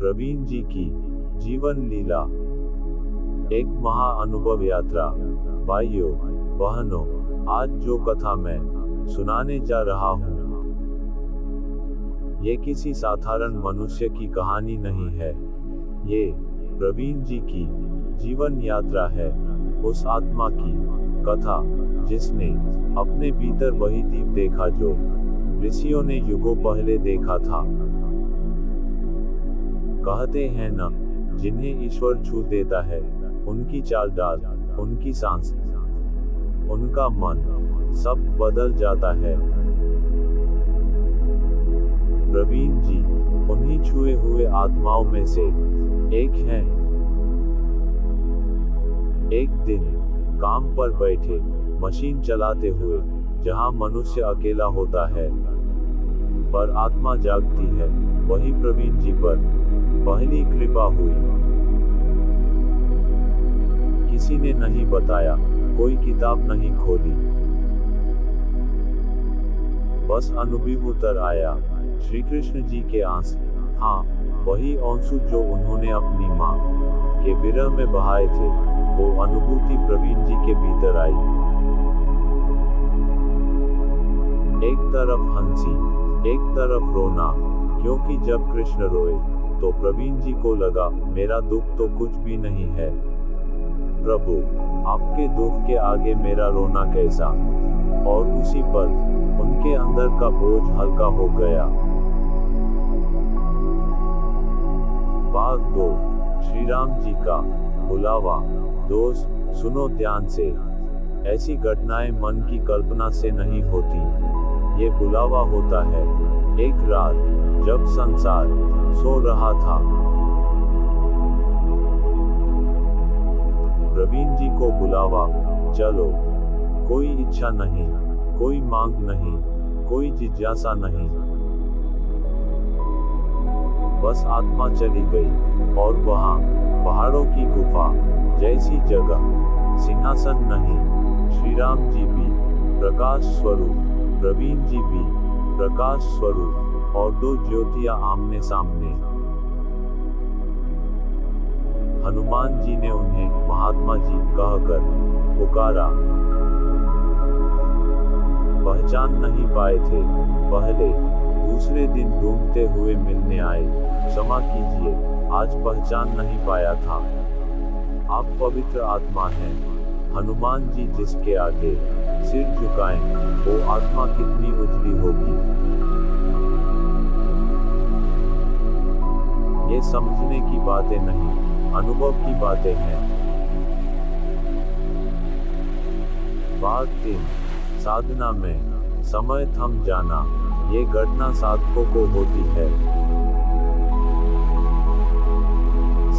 प्रवीण जी की जीवन लीला। एक महा अनुभव यात्रा। भाइयों बहनों, आज जो कथा मैं सुनाने जा रहा हूँ, ये किसी साधारण मनुष्य की कहानी नहीं है। ये प्रवीण जी की जीवन यात्रा है, उस आत्मा की कथा जिसने अपने भीतर वही दीप देखा जो ऋषियों ने युगों पहले देखा था। कहते हैं न, जिन्हें ईश्वर छू देता है, उनकी चाल डाल, उनकी सांस, उनका मन, सब बदल जाता है। प्रवीण जी उन्हीं छुए हुए आत्माओं में से एक हैं। एक दिन काम पर बैठे मशीन चलाते हुए, जहां मनुष्य अकेला होता है पर आत्मा जागती है, वही प्रवीण जी पर पहली कृपा हुई। किसी ने नहीं बताया, कोई किताब नहीं खोली, बस अनुभव उतर आया। श्री कृष्ण जी के आंसू, हाँ वही आंसू जो उन्होंने अपनी माँ के विरह में बहाए थे, वो अनुभूति प्रवीण जी के भीतर आई। एक तरफ हंसी, एक तरफ रोना, क्योंकि जब कृष्ण रोए तो प्रवीण जी को लगा, मेरा दुख तो कुछ भी नहीं है प्रभु, आपके दुख के आगे मेरा रोना कैसा। और उसी पल उनके अंदर का बोझ हल्का हो गया। भाग 2, श्री राम जी का बुलावा। दोस्त सुनो ध्यान से, ऐसी घटनाएं मन की कल्पना से नहीं होती। ये बुलावा होता है। एक रात जब संसार सो रहा था, प्रवीण जी को बुलावा, चलो। कोई इच्छा नहीं, कोई मांग नहीं, कोई जिज्ञासा नहीं, बस आत्मा चली गई। और वहां पहाड़ों की गुफा जैसी जगह, सिंहासन नहीं, श्री राम जी भी प्रकाश स्वरूप, प्रवीण जी भी प्रकाश स्वरूप, और दो ज्योतियां आमने सामने। हनुमान जी ने उन्हें महात्मा जी कहकर पुकारा। पहचान नहीं पाए थे, पहले दूसरे दिन ढूंढते हुए मिलने आए। क्षमा कीजिए, आज पहचान नहीं पाया था। आप पवित्र आत्मा हैं। हनुमान जी जिसके आगे सिर झुकाएं, वो आत्मा कितनी उजली होगी। ये समझने की बातें नहीं, अनुभव की बातें हैं। भाग 3, साधना में समय थम जाना। ये घटना साधकों को होती है,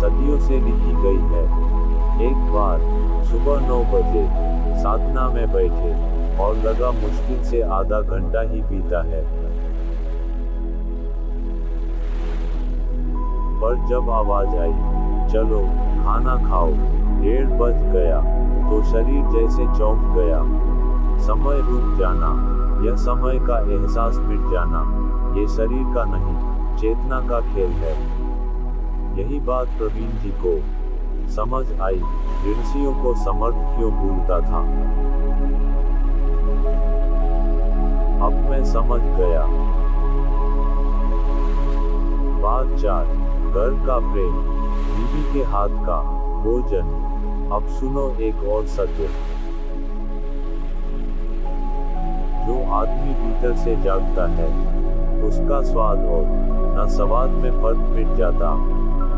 सदियों से लिखी गई है। एक बार सुबह 9 बजे साधना में बैठे और लगा मुश्किल से आधा घंटा ही बीता है, पर जब आवाज आई, चलो खाना खाओ, 1:30 बज गया, तो शरीर जैसे चौंक गया। समय रुक जाना, यह समय का एहसास मिट जाना, ये शरीर का नहीं, चेतना का खेल है। यही बात प्रवीण जी को समझ आई। ऋषियों को समर्थ क्यों भूलता था, अब मैं समझ गया। भाग 4, घर का प्रेम, बीवी के हाथ का भोजन। अब सुनो एक और सत्य, जो आदमी भीतर से जागता है, उसका स्वाद और न स्वाद में फर्क मिट जाता।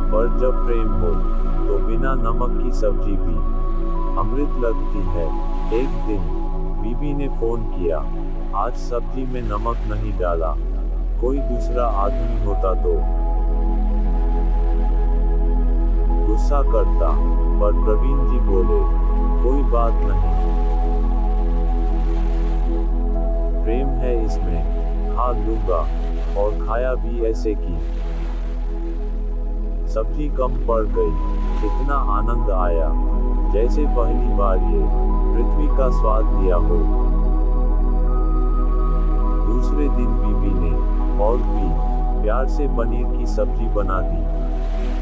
पर जब प्रेम हो तो बिना नमक की सब्जी भी अमृत लगती है। एक दिन बीवी ने फोन किया, आज सब्जी में नमक नहीं डाला। कोई दूसरा आदमी होता तो गुस्सा करता, पर प्रवीण जी बोले, कोई बात नहीं, प्रेम है इसमें, खा लूंगा। और खाया भी ऐसे कि सब्जी कम पड़ गई। इतना आनंद आया, जैसे पहली बार ये पृथ्वी का स्वाद लिया हो। दूसरे दिन बीवी ने और भी प्यार से पनीर की सब्जी बना दी।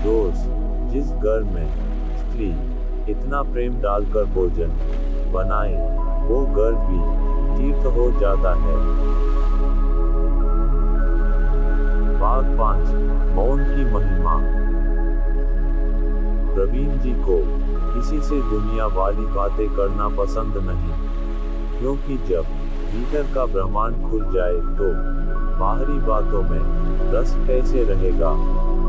दोस्त, जिस घर में स्त्री इतना प्रेम डालकर भोजन बनाए, वो घर भी तीर्थ हो जाता है। भाग 5, मौन की महिमा। प्रवीण जी को किसी से दुनिया वाली बातें करना पसंद नहीं, क्योंकि जब भीतर का ब्रह्मांड खुल जाए तो बाहरी बातों में रस कैसे रहेगा।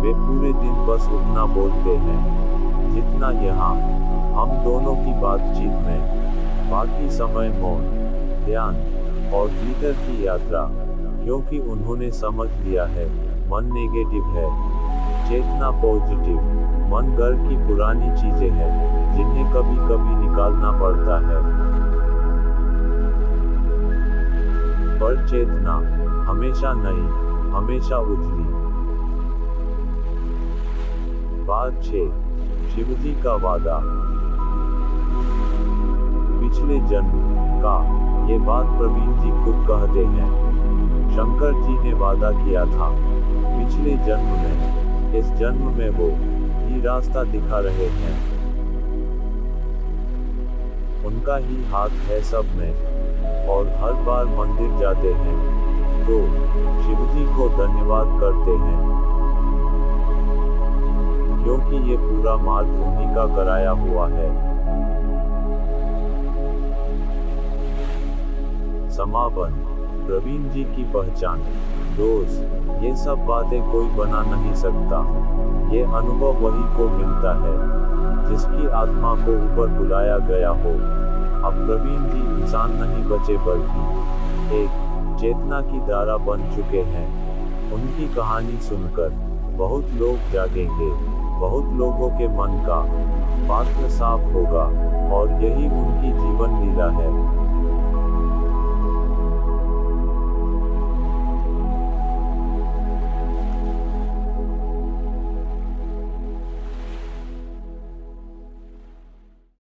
वे पूरे दिन बस उतना बोलते हैं जितना यहाँ हम दोनों की बातचीत में, बाकी समय मौन, ध्यान और भीतर की यात्रा, क्योंकि उन्होंने समझ लिया है मन नेगेटिव है, चेतना पॉजिटिव। मन घर की पुरानी चीजें हैं जिन्हें कभी कभी निकालना पड़ता है, पर चेतना हमेशा नई, हमेशा उजली। भाग 6, शिवजी का वादा। पिछले जन्म का ये बात प्रवीण जी खुद कहते हैं। शंकर जी ने वादा किया था पिछले जन्म में, इस जन्म में वो ही रास्ता दिखा रहे हैं। उनका ही हाथ है सब में, और हर बार मंदिर जाते हैं तो शिवजी को धन्यवाद करते हैं, क्योंकि ये पूरा मार्ग उन्हीं का कराया हुआ है। समापन। प्रवीण जी की पहचान। दोस्त, ये सब बातें कोई बना नहीं सकता, ये अनुभव वही को मिलता है जिसकी आत्मा को ऊपर बुलाया गया हो। अब प्रवीण जी इंसान नहीं बचे, बल्कि एक चेतना की धारा बन चुके हैं। उनकी कहानी सुनकर बहुत लोग जागेंगे, बहुत लोगों के मन का पात्र साफ होगा, और यही उनकी जीवन लीला है।